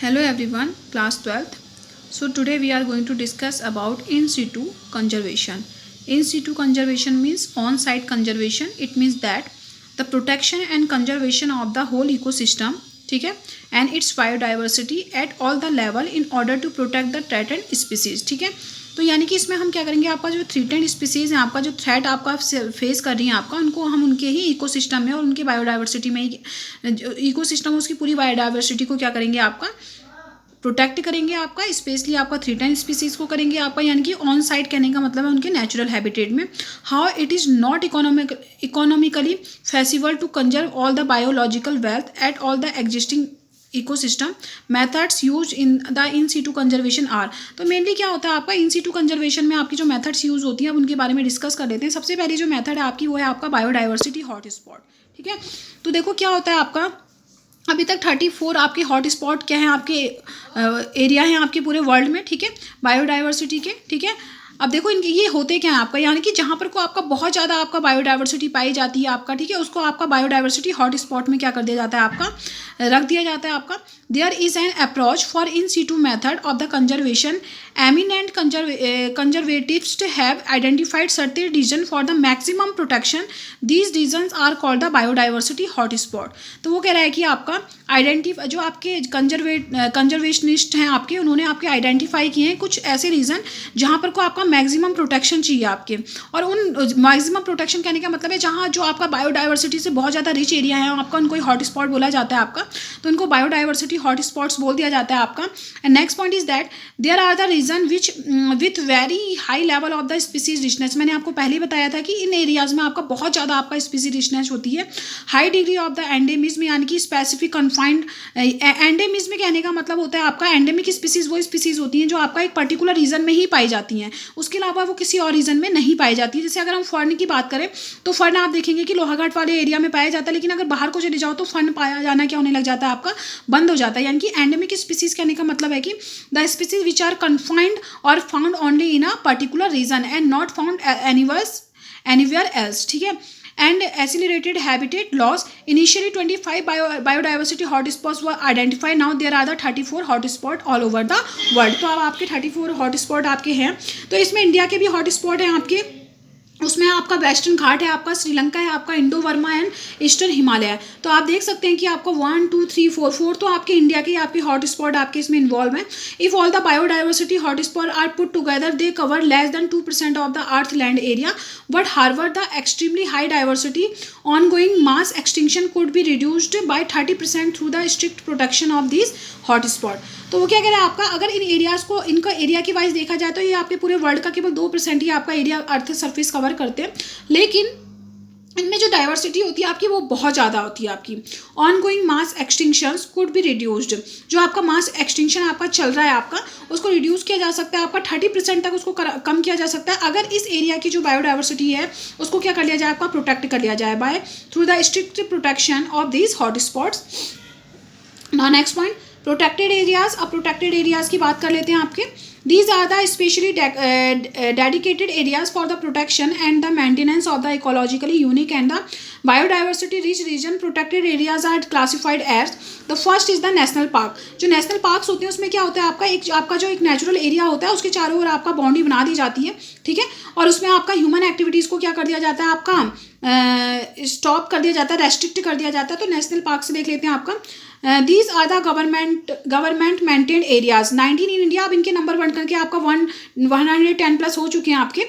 Hello everyone, class 12th. So today we are going to discuss about in situ conservation. In situ conservation means on-site conservation. It means that the protection and conservation of the whole ecosystem, ठीक है, and its biodiversity at all the level in order to protect the threatened species. ठीक है, तो यानी कि इसमें हम क्या करेंगे, आपका जो थ्रेटेंड स्पीसीज़ हैं, आपका जो थ्रेट आपका फेस कर रही हैं आपका, उनको हम उनके ही इकोसिस्टम में और उनकी बायोडाइवर्सिटी में ही, इकोसिस्टम उसकी पूरी बायोडाइवर्सिटी को क्या करेंगे, आपका प्रोटेक्ट करेंगे, आपका स्पेशली आपका थ्रेटेंड स्पीसीज़ को करेंगे आपका, यानी कि ऑन साइट कहने का मतलब है उनके नेचुरल हैबिटेट में. How it is not economically feasible to conserve all the biological wealth at all the existing ecosystem methods use in the in situ conservation are. तो मेनली क्या होता है आपका इन सीटू कंजर्वेशन में आपकी जो मेथड्स यूज होती हैं अब उनके बारे में डिस्कस कर लेते हैं. सबसे पहली जो मेथड है आपकी वो है आपका बायोडाइवर्सिटी हॉट स्पॉट. ठीक है, तो देखो क्या होता है आपका, अभी तक 34 आपके हॉट स्पॉट क्या हैं, आपके एरिया हैं आपके पूरे वर्ल्ड में. ठीक है, बायोडाइवर्सिटी के. ठीक है, अब देखो इनके ये होते क्या है आपका, यानी कि जहाँ पर को आपका बहुत ज़्यादा आपका बायोडाइवर्सिटी पाई जाती है आपका, ठीक है, उसको आपका बायोडाइवर्सिटी हॉट स्पॉट में क्या कर दिया जाता है, आपका रख दिया जाता है आपका. There is an approach for in situ method of the conservation. Eminent conservatives have identified certain region for the maximum protection. These regions are called the biodiversity hot spot. तो वो कह रहा है कि आपका जो आपके कंजर्वेशनिस्ट हैं आपके, उन्होंने आपके आइडेंटिफाई किए हैं कुछ ऐसे रीज़न जहाँ पर को आपका मैक्सिमम प्रोटेक्शन चाहिए आपके. और उन मैक्सिमम प्रोटेक्शन कहने का मतलब है जहाँ जो आपका बायोडाइवर्सिटी से बहुत ज़्यादा रिच एरिया है आपका, उनको हॉट स्पॉट बोला जाता है आपका, तो इनको बायोडाइवर्सिटी हॉट स्पॉट्स बोल दिया जाता है आपका. And next point is that there are the region which with very high level of the species richness. मैंने आपको पहले ही बताया था कि इन एरियाज में आपका बहुत ज़्यादा आपका स्पीसीज रिचनेस होती है. High degree of the endemism, यानी कि स्पेसिफिक कन्फाइंड. एंडेमिज्म कहने का मतलब होता है आपका एंडेमिक स्पीसीज वो स्पीसीज होती हैं जो आपका एक पर्टिकुलर रीजन में ही पाई जाती हैं, उसके अलावा वो किसी और रीजन में नहीं पाई जाती है. जैसे अगर हम फर्न की बात करें तो फर्न आप देखेंगे कि लोहाघाट वाले एरिया में पाया जाता है, लेकिन अगर बाहर को चले जाओ तो फर्न पाया जाना क्या होने लग जाता है, आपका बंद हो जाता है. यानी कि एंडेमिक स्पीसीज कहने का मतलब है कि the species which are confined और found only in a particular region and not found anywhere else. ठीक है, and accelerated habitat loss. Initially 25 biodiversity hotspots were identified. Now there are the 34 hotspot all over the world. तो अब आपके 34 hotspot आपके हैं. तो इसमें इंडिया के भी हॉटस्पॉट हैं आपके, उसमें आपका वेस्टर्न घाट है, आपका श्रीलंका है, आपका Indo Verma and eastern Himalaya है. तो आप देख सकते हैं कि आपको 1 2 3 4 तो आपके इंडिया के आपके हॉट स्पॉट आपके इसमें इन्वॉल्व हैं. If all the biodiversity hot spot are put together they cover less than 2% of the earth land area but harbour the extremely high diversity. On going mass extinction could be reduced by 30% through the strict protection of this hot spot. तो वो क्या कह रहा है आपका, अगर इन areas को इनका एरिया की वाइज देखा जाए तो ये आपके पूरे वर्ल्ड का केवल 2% ही आपका एरिया अर्थ सरफेस कवर करते हैं, लेकिन इनमें जो डाइवर्सिटी होती है आपकी वो बहुत ज़्यादा होती है आपकी. On going mass extinctions could be reduced. जो आपका मास एक्सटिंक्शन आपका चल रहा है आपका, उसको रिड्यूस किया जा सकता है आपका 30% तक उसको कम किया जा सकता है अगर इस एरिया की जो बायोडाइवर्सिटी है उसको क्या कर लिया जाए, आपका प्रोटेक्ट कर लिया जाए by through the strict protection of these hot spots. Now next point, protected areas. अब प्रोटेक्टेड एरियाज की बात कर लेते हैं आपके. These are the specially dedicated areas for the protection and the maintenance of the ecologically unique and the biodiversity rich region. Protected areas are classified as, the first is the national park. जो national parks होते हैं उसमें क्या होता है आपका जो एक नेचुरल एरिया होता है उसके चारों ओर आपका बाउंड्री बना दी जाती है. ठीक है, और उसमें आपका ह्यूमन एक्टिविटीज़ को क्या कर दिया जाता है, आपका स्टॉप कर दिया जाता है, रेस्ट्रिक्ट कर दिया जाता है. तो नेशनल पार्क से देख लेते हैं आपका. These are the government maintained areas. 19 in India. अब इनके नंबर 1 करके आपका 110 प्लस हो चुके हैं आपके.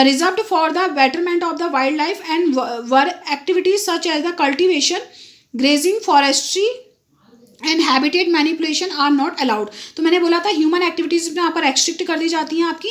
Reserved for the betterment of the wild life and where activities such as the cultivation, grazing, forestry and habitat manipulation are not allowed. तो मैंने बोला था ह्यूमन एक्टिविटीज़ में यहाँ पर एक्सट्रिक्ट कर दी जाती हैं आपकी.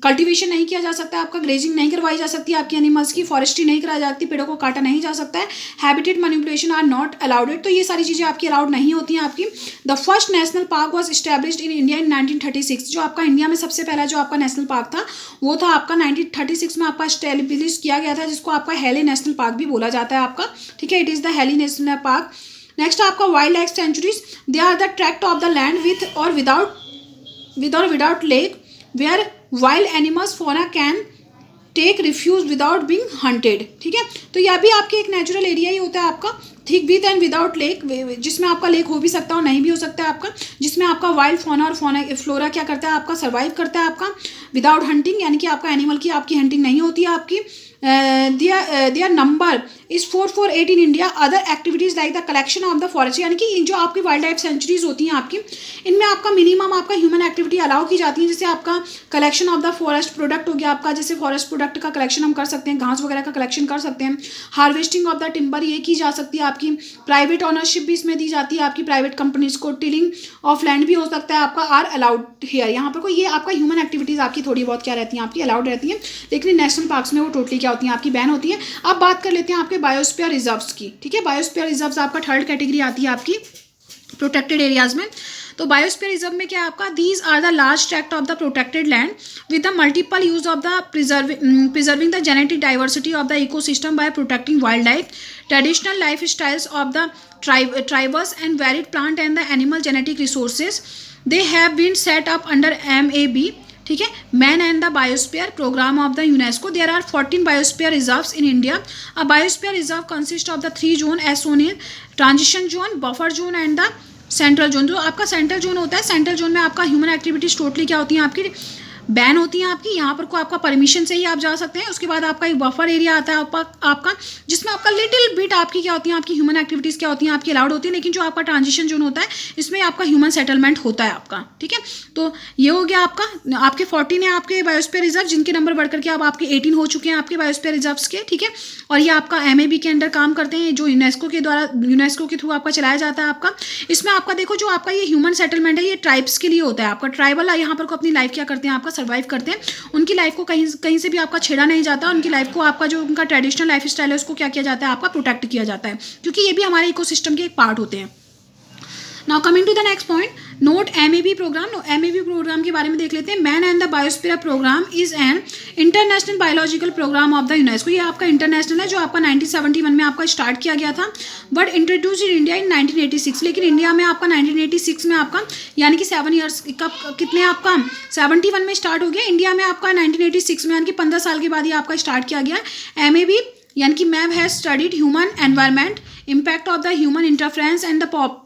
कल्टीवेशन नहीं किया जा सकता, आपका ग्रेजिंग नहीं करवाई जा सकती आपकी एनिमल्स की, फॉरेस्ट्री नहीं कराई जाती, पेड़ों को काटा नहीं जा सकता है, habitat manipulation are not allowed. तो ये सारी चीज़ें आपकी अलाउड नहीं होती हैं आपकी. The first national park was established in India in 1936. जो आपका इंडिया में सबसे पहला जो आपका नेशनल पार्क था वो था आपका 1936 में आपका इस्टेब्लिश किया गया था, जिसको आपका हेली नेशनल पार्क भी बोला जाता है आपका. ठीक है, it is the Hailey national park. Next आपका wild life sanctuaries. They are the tract of the land with और without lake where wild animals fauna can take refuge without being hunted. ठीक है, तो यह भी आपके एक नेचुरल एरिया ही होता है आपका. ठीक, विद एंड विदाउट लेक, जिसमें आपका लेक हो भी सकता है और नहीं भी हो सकता है आपका, जिसमें आपका वाइल्ड फौना और फ्लोरा क्या करता है आपका, सर्वाइव करता है आपका, विदाउट हंटिंग, यानी कि आपका एनिमल की आपकी हंटिंग नहीं होती है आपकी। There number is 448 in India. Other activities like the collection of the forest, यानी कि जो आपकी वाइल्ड लाइफ सेंचुरीज होती हैं आपकी, इनमें आपका मिनिमम आपका ह्यूमन एक्टिविटी अलाउ की जाती है। जैसे आपका collection of the forest product हो गया आपका, जैसे फॉरेस्ट प्रोडक्ट का कलेक्शन हम कर सकते हैं, घास वगैरह का कलेक्शन कर सकते हैं। हार्वेस्टिंग ऑफ द टिम्बर ये की जा सकती है आपकी। प्राइवेट ऑनरशिप भी इसमें दी जाती है आपकी, प्राइवेट कंपनीज को। टिलिंग ऑफ लैंड भी हो सकता है आपका, आर अलाउड हेयर। यहाँ पर कोई ये आपका ह्यूमन एक्टिविटीज़ आपकी थोड़ी बहुत क्या रहती हैं आपकी, अलाउड रहती हैं, लेकिन नेशनल पार्क्स में वो टोटली क्या होती हैं आपकी, बैन होती है। अब बात कर लेते हैं आपके बायोस्फीयर रिजर्व्स की, ठीक है। बायोस्फीयर रिजर्व्स आपका थर्ड कैटेगरी आती है आपकी प्रोटेक्टेड एरियाज में। तो बायोस्फीयर रिजर्व में क्या है आपका, these are the large tract of the protected land with the multiple use of the preserving the genetic diversity of the ecosystem by protecting wild life, traditional life styles of the tribes and varied plant and the animal genetic resources. They have been set up under MAB, ठीक है, man and the biosphere programme of the UNESCO. There are 14 biosphere reserves in India. A biosphere reserve consist of the 3 zone as zone in transition zone, buffer zone and the central zone. जो आपका central zone होता है, central zone में आपका human activities totally क्या होती हैं आपकी, बैन होती हैं आपकी। यहाँ पर को आपका परमिशन से ही आप जा सकते हैं। उसके बाद आपका एक बफर एरिया आता है आपका जिसमें आपका लिटिल बिट आपकी क्या होती है, आपकी ह्यूमन एक्टिविटीज़ क्या होती हैं आपकी अलाउड होती है। लेकिन जो आपका ट्रांजिशन जोन होता है, इसमें आपका ह्यूमन सेटलमेंट होता है आपका, ठीक है। तो ये हो गया आपका, आपके 14 है आपके बायोस्फीयर रिजर्व, जिनके नंबर बढ़ करके अब आपके 18 हो चुके हैं आपके बायोस्फीयर रिजर्व्स के, ठीक है। और ये आपका MAB के अंडर काम करते हैं, जो यूनेस्को के द्वारा, यूनेस्को के थ्रू आपका चलाया जाता है आपका। इसमें आपका देखो, जो आपका ये ह्यूमन सेटलमेंट है, ये ट्राइब्स के लिए होता है आपका। ट्राइबल यहाँ पर को अपनी लाइफ क्या करते हैं आपका, सर्वाइव करते हैं। उनकी लाइफ को कहीं से भी आपका छेड़ा नहीं जाता। उनकी लाइफ को आपका जो उनका ट्रेडिशनल लाइफ स्टाइल है, उसको क्या किया जाता है आपका, प्रोटेक्ट किया जाता है, क्योंकि ये भी हमारे इकोसिस्टम के एक पार्ट होते हैं। Now coming to the next point, note MAB programme. MAB programme के बारे में देख लेते हैं। Man and the biosphere programme is an international biological programme of the UNESCO. ये आपका इंटरनेशनल है, जो आपका 1971 में आपका स्टार्ट किया गया था, but introduce in India in 1986। लेकिन इंडिया में आपका 1986 में आपका, यानी कि 7 ईयर्स कब, कितने आपका 71 में स्टार्ट हो गया। इंडिया में आपका 1986 में, यानी कि 15 साल के बाद ही आपका स्टार्ट किया गया। MAB यानी कि ma'am has studied human environment, impact of the human interference and the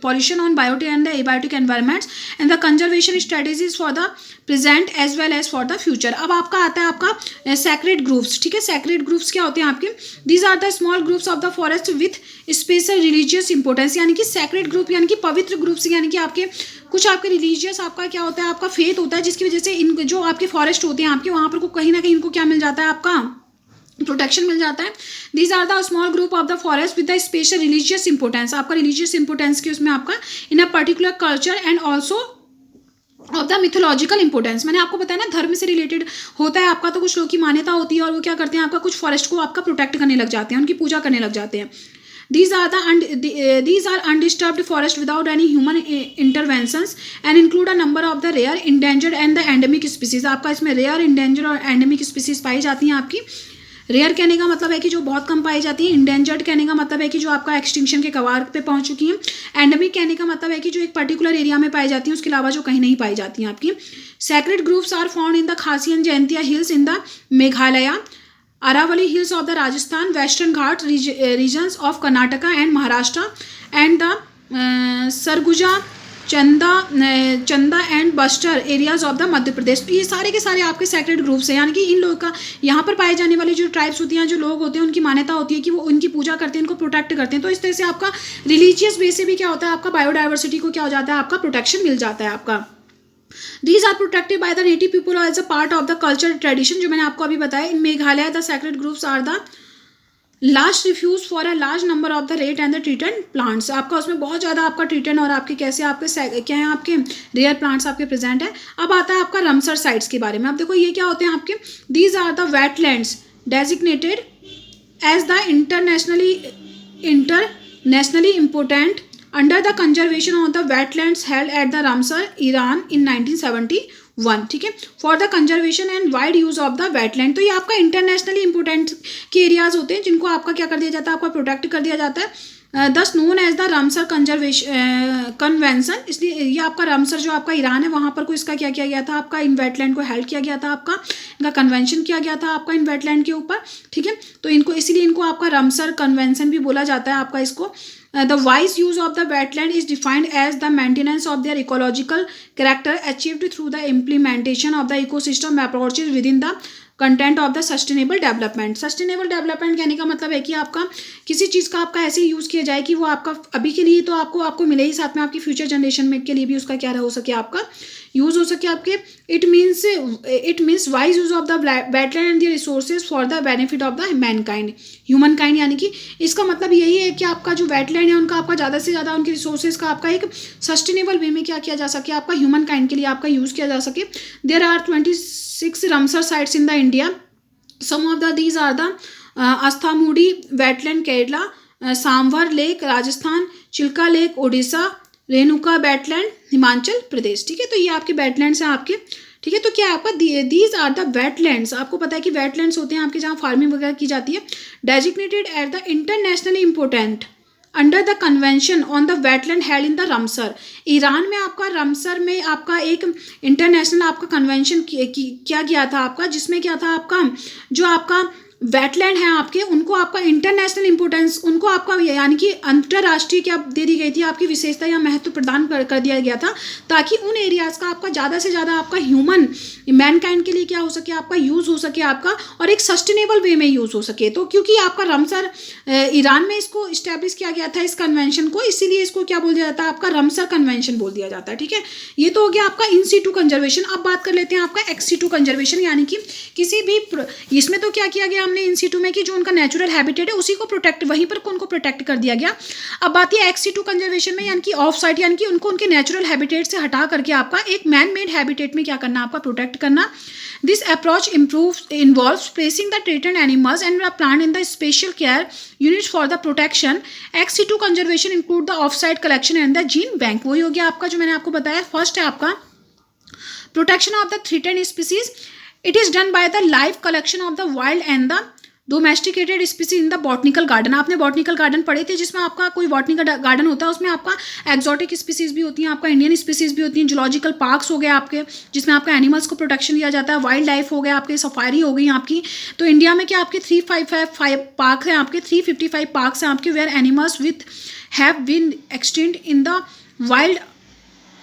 pollution on biotic and the abiotic environments and the conservation strategies for the present as well as for the future। अब आपका आता है आपका sacred groups, ठीक है। sacred groups क्या होते हैं आपके, these are the small groups of the forest with special religious importance। यानी कि sacred group यानी कि पवित्र ग्रुप्स, यानी कि आपके कुछ आपके रिलीजियस आपका क्या होता है, आपका फेथ होता है, जिसकी वजह से इन जो आपके फॉरेस्ट होते हैं आपके, वहाँ पर को कहीं ना कहीं इनको क्या मिल जाता है आपका, प्रोटेक्शन मिल जाता है। These are the small group of the forest with the special religious importance. आपका रिलीजियस इंपोर्टेंस की उसमें आपका in a particular culture and also of the mythological importance. मैंने आपको बताया ना, धर्म से रिलेटेड होता है आपका, तो कुछ लोग की मान्यता होती है और वो क्या करते हैं आपका, कुछ फॉरेस्ट को आपका प्रोटेक्ट करने लग जाते हैं, उनकी पूजा करने लग जाते हैं। These are undisturbed forest without any human interventions and include a number of the rare, endangered and the endemic species। आपका इसमें rare, endangered और endemic species पाई जाती हैं आपकी। रेयर कहने का मतलब है कि जो बहुत कम पाई जाती है। इंडेंजर्ड कहने का मतलब है कि जो आपका एक्सटिंक्शन के कगार पे पहुंच चुकी हैं। एंडेमिक कहने का मतलब है कि जो एक पर्टिकुलर एरिया में पाई जाती हैं, उसके अलावा जो कहीं नहीं पाई जाती हैं आपकी। Sacred groups are found in the Khasi and Jaintia hills in the Meghalaya, Aravalli hills of the Rajasthan, western Ghat regions of Karnataka and Maharashtra and the Sarguja, Chanda and Bastar areas of the Madhya Pradesh. तो ये सारे के सारे आपके सैक्रेड ग्रुप्स हैं, यानी कि इन लोगों का यहाँ पर पाए जाने वाली जो ट्राइब्स होती हैं, जो लोग होते हैं, उनकी मान्यता होती है कि वो उनकी पूजा करते हैं, इनको प्रोटेक्ट करते हैं। तो इस तरह से आपका रिलीजियस बेस से भी क्या होता है, आपका बायोडाइवर्सिटी को क्या हो जाता है, आपका प्रोटेक्शन मिल जाता है आपका। These are protected by the native people as a part of the cultural tradition, जो मैंने आपको अभी बताया। In Meghalaya the sacred groups are the last refuge for a large number of the rate and the treated plants. आपका उसमें बहुत ज़्यादा आपका ट्रीटेड और आपके कैसे आपके क्या है, आपके रेयर प्लांट्स आपके प्रेजेंट है। अब आता है आपका रमसर साइट्स के बारे में। अब देखो ये क्या होते हैं आपके, these are the wetlands designated as the internationally important under the conservation of the wetlands held at the Ramsar Iran in 1971, ठीक है, for the conservation and wide use of the wetland. तो ये आपका इंटरनेशनली इंपोर्टेंट के areas होते हैं, जिनको आपका क्या कर दिया जाता है, आपका प्रोटेक्ट कर दिया जाता है। This known as the Ramsar conservation convention. इसलिए ये आपका रामसर जो आपका ईरान है वहाँ पर को इसका क्या किया गया था, आपका इन वेटलैंड को हेल्प किया गया था, आपका इनका कन्वेंशन किया गया था आपका इन वेटलैंड के ऊपर, ठीक है। तो इनको इसीलिए इनको आपका रामसर कन्वेंशन भी बोला जाता है आपका इसको। The wise use of the wetland is defined as the maintenance of their ecological character achieved through the implementation of the ecosystem approaches within the content of the sustainable development. Sustainable development कहने का मतलब है कि आपका किसी चीज़ का आपका ऐसे यूज़ किया जाए कि वो आपका अभी के लिए तो आपको मिले ही, साथ में आपकी फ्यूचर जनरेशन में के लिए भी उसका क्या हो सके, आपका यूज़ हो सके आपके। It means wise use of the wetland and the resources for the benefit of the Mankind, human kind. यानी कि इसका मतलब यही है कि आपका जो वेटलैंड है उनका आपका ज़्यादा से ज़्यादा उनके रिसोर्सेज का आपका एक सस्टेनेबल वे में क्या किया जा सके, आपका ह्यूमन काइंड के लिए आपका यूज़ किया जा सके। There are 26 Ramsar sites in the India. Some of these are the Asthamudi wetland Kerala, Samvar Lake Rajasthan, Chilka Lake Odisha, Renuka wetland Himachal Pradesh, ठीक है। तो ये आपके वेटलैंड्स हैं आपके, ठीक है। तो क्या आपका दीज आर द वेटलैंड्स, आपको पता है कि वेटलैंड्स होते हैं आपके जहाँ फार्मिंग वगैरह की जाती है, designated at the internationally important under the convention on the wetland held in the Ramsar. Iran में आपका रामसर में आपका एक इंटरनेशनल आपका कन्वेंशन किया गया था आपका, जिसमें क्या था आपका जो आपका वेटलैंड है आपके उनको आपका इंटरनेशनल इंपोर्टेंस, उनको आपका यानी कि अंतर्राष्ट्रीय क्या दे दी गई थी, आपकी विशेषता या महत्व प्रदान कर दिया गया था, ताकि उन एरियाज़ का आपका ज़्यादा से ज़्यादा आपका ह्यूमन मैनकाइंड के लिए क्या हो सके, आपका यूज़ हो सके आपका, और एक सस्टेनेबल वे में यूज़ हो सके। तो क्योंकि आपका रामसर ईरान में इसको इस्टेब्लिश किया गया था इस कन्वेंशन को, इसीलिए इसको क्या बोल दिया जाता है, आपका रामसर कन्वेंशन बोल दिया जाता है, ठीक है। ये तो हो गया आपका इन सीटू कंजर्वेशन। अब बात कर लेते हैं आपका एक्स सीटू कंजर्वेशन, यानी कि किसी भी इसमें तो क्या किया गया हमने इन सीटू में कि जो उनका नेचुरल हैबिटेट है उसी को प्रोटेक्ट, वहीं पर उनको प्रोटेक्ट कर दिया गया। अब बात है एक्स सीटू कंजर्वेशन में, यानी कि ऑफ साइट, यानी कि उनको उनके नेचुरल हैबिटेट से हटा करके आपका एक मैन मेड हैबिटेट में क्या करना, आपका प्रोटेक्ट करना। This approach involves placing the threatened animals and plant in the special care units for the protection. Ex situ conservation include the off site collection and the gene bank. वही हो गया आपका जो मैंने आपको बताया। फर्स्ट है आपका protection of the threatened species. It is done by the live collection of the wild and the domesticated species in the botanical garden. आपने बॉटनिकल गार्डन पढ़े थे, जिसमें आपका कोई बॉटनिकल गार्डन होता है, उसमें आपका एक्जॉटिक स्पीसीज भी होती हैं, आपका इंडियन स्पीसीज भी होती हैं। जूलॉजिकल पार्क्स हो गए आपके, जिसमें आपका एनिमल्स को प्रोटेक्शन दिया जाता है। वाइल्ड लाइफ हो गया आपके, सफारी हो गई आपकी। तो इंडिया में क्या आपके 355 पार्क हैं, आपके 355 पार्क्स हैं आपके, where animals with have been extinct in the wild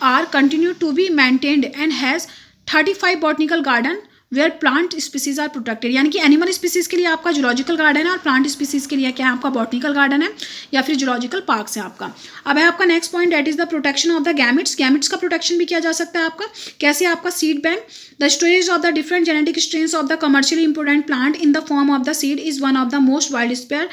are continue to be maintained and has 35 botanical garden where plant species are protected. यानी कि एनिमल स्पीसीज के लिए आपका जूलॉजिकल गार्डन है और प्लांट स्पीसीज के लिए क्या है, आपका बॉटनिकल गार्डन है या फिर जूलॉजिकल पार्क्स है आपका। अब है आपका next point, that is the protection of the gametes. Gametes का प्रोटेक्शन भी किया जा सकता है आपका। कैसे, आपका seed bank. The storage of the different genetic strains of the commercially important plant in the form of the seed is one of the most wild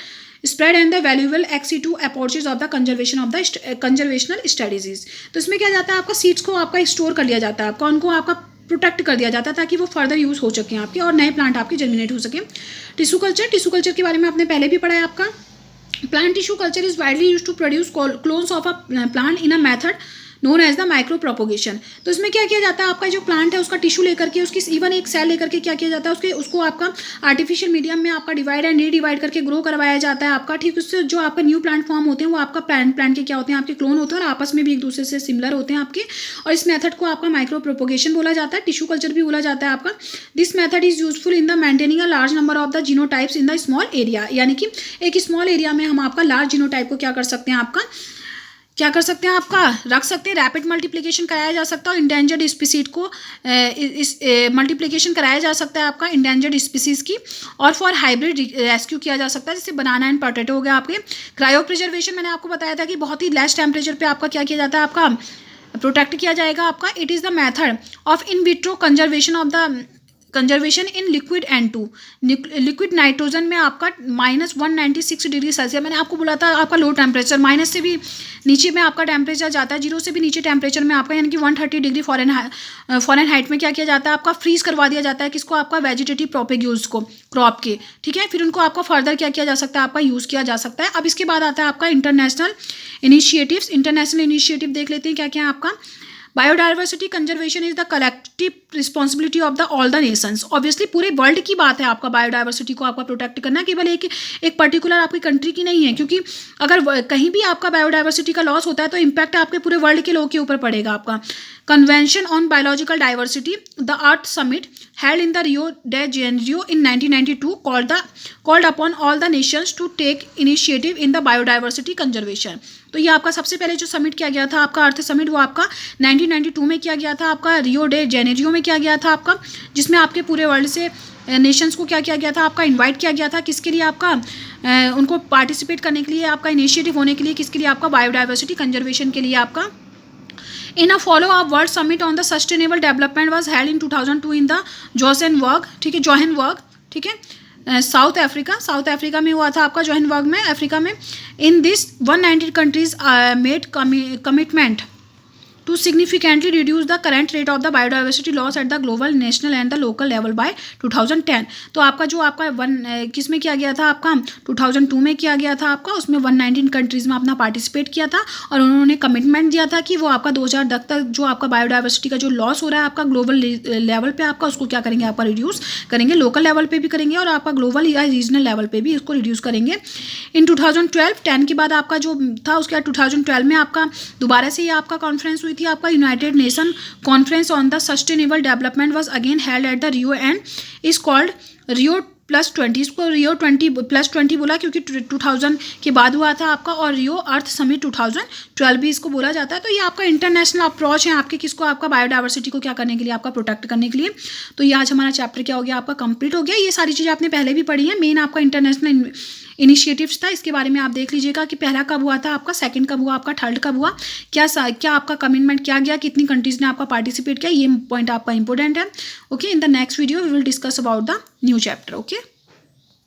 spread and the valuable XC2 approaches of the conservation of the conservational strategies। तो इसमें क्या जाता है, आपका seeds को आपका store कर लिया जाता है, आपका उनको आपका प्रोटेक्ट कर दिया जाता है ताकि वो फर्दर यूज़ हो सके आपके और नए प्लांट आपके जर्मिनेट हो सके। टिश्यू कल्चर के बारे में आपने पहले भी पढ़ा है आपका। Plant tissue culture is widely use to produce clones of a plant in a method known as the micro propagation. तो इसमें क्या किया जाता है, आपका जो प्लांट है उसका टिश्यू लेकर के, उसकी इवन एक सेल लेकर के क्या किया जाता है, उसको आपका आर्टिफिशियल मीडियम में आपका डिवाइड एंड रीडिवाइड करके ग्रो करवाया जाता है आपका, ठीक। उससे जो आपका न्यू प्लांट फॉर्म होते हैं वो आपका प्लांट के क्या होते हैं, आपके क्लोन होते हैं और आपस में भी एक दूसरे से सिमिलर होते हैं आपके, और इस मेथड को आपका माइक्रो प्रोपोगेशन बोला जाता है, टिश्यू कल्चर भी बोला जाता है आपका। This method is useful in the maintaining a large number of the genotypes in the small area. यानी कि एक स्मॉल एरिया में हम आपका लार्ज जीनोटाइप को क्या कर सकते हैं, आपका क्या कर सकते हैं, आपका रख सकते हैं। रैपिड मल्टीप्लिकेशन कराया जा सकता है, इंडेंजर्ड स्पीसीज को मल्टीप्लिकेशन कराया जा सकता है आपका इंडेंजर्ड स्पीसीज की, और फॉर हाइब्रिड रेस्क्यू किया जा सकता है, जैसे बनाना एंड पोटैटो हो गया आपके। क्रायो प्रिजर्वेशन मैंने आपको बताया था कि बहुत ही लेस टेम्परेचर पे आपका क्या किया जाता है, आपका प्रोटेक्ट किया जाएगा आपका। It is the method of in vitro conservation in liquid N2। Liquid nitrogen में आपका -196 डिग्री सेल्सियस, मैंने आपको बोला था आपका लो टेम्परेचर, माइनस से भी नीचे में आपका टेम्परेचर जाता है, 0 से भी नीचे टेम्परेचर में आपका, यानी कि 130 डिग्री फॉरेनहाइट में क्या किया जाता है, आपका फ्रीज करवा दिया जाता है किसको, आपका वेजिटेटिव प्रोपेग्यूल्स को, क्रॉप के, ठीक है। फिर उनको आपका फर्दर क्या किया जा सकता है, आपका यूज़ किया जा सकता है। अब इसके बाद आता है आपका इंटरनेशनल इनिशिएटिव्स। इंटरनेशनल इनिशिएटिव देख लेते हैं क्या क्या है आपका। Biodiversity conservation is the collective responsibility of the all the Nations. Obviously पूरे वर्ल्ड की बात है आपका बायोडाइवर्सिटी को आपका प्रोटेक्ट करना, केवल एक पर्टिकुलर आपकी कंट्री की नहीं है, क्योंकि अगर कहीं भी आपका बायोडाइवर्सिटी का लॉस होता है तो इम्पैक्ट आपके पूरे वर्ल्ड के लोगों के ऊपर पड़ेगा आपका। Convention on biological diversity the earth summit held in the Rio de Janeiro in 1992 called upon all the nations to take initiative in the biodiversity conservation। तो ये आपका सबसे पहले जो समिट किया गया था आपका अर्थ समिट, वो आपका 1992 में किया गया था आपका रियो डे जेनेरियो में किया गया था आपका, जिसमें आपके पूरे वर्ल्ड से नेशंस को क्या किया गया था आपका इनवाइट किया गया था, किसके लिए आपका उनको पार्टिसिपेट करने के लिए, आपका इनिशिएटिव होने के लिए, किसके लिए आपका बायोडाइवर्सिटी कंजर्वेशन के लिए आपका। In a follow-up World Summit on the Sustainable Development was held in 2002 in the Johannesburg, ठीक है, जोहान्सबर्ग, ठीक है, साउथ अफ्रीका में हुआ था आपका, जोहान्सबर्ग में, अफ्रीका में। In this 190 countries made commitment to significantly reduce the current rate of the biodiversity loss at the global, national and the local level by 2010। तो आपका जो आपका किस में किया गया था आपका 2002 में किया गया था आपका, उसमें 119 कंट्रीज़ में अपना पार्टिसिपेट किया था और उन्होंने कमिटमेंट दिया था कि वो आपका 2010 तक जो आपका बायोडाइवर्सिटी का जो लॉस हो रहा है आपका ग्लोबल लेवल पे आपका, उसको क्या करेंगे आपका रिड्यूस करेंगे, लोकल लेवल पे भी करेंगे और आपका ग्लोबल या रीजनल लेवल पे भी इसको रिड्यूस करेंगे। इन 2012 10 के बाद आपका जो था उसके बाद 2012 में आपका दोबारा से ये आपका कॉन्फ्रेंस हुई थी आपका, United Nation conference on the sustainable development was again held at the Rio and is called Rio +20। इसको रियो 20+20 बोला क्योंकि 2000 के बाद हुआ था आपका, और रियो अर्थ समिट 2012 भी इसको बोला जाता है। तो ये आपका इंटरनेशनल अप्रोच है आपके किसको आपका बायोडाइवर्सिटी को क्या करने के लिए, आपका प्रोटेक्ट करने के लिए। तो ये आज हमारा चैप्टर क्या हो गया आपका कंप्लीट हो गया। ये सारी चीज़ें आपने पहले भी पढ़ी है, मेन आपका इंटरनेशनल इनिशिएटिव्स था, इसके बारे में आप देख लीजिएगा कि पहला कब हुआ था आपका, सेकंड कब हुआ आपका, थर्ड कब हुआ, क्या आपका कमिटमेंट क्या गया, कितनी कंट्रीज़ ने आपका पार्टिसिपेट किया, ये पॉइंट आपका इंपॉर्टेंट है। Okay, in the next video we will discuss about the new chapter. Okay.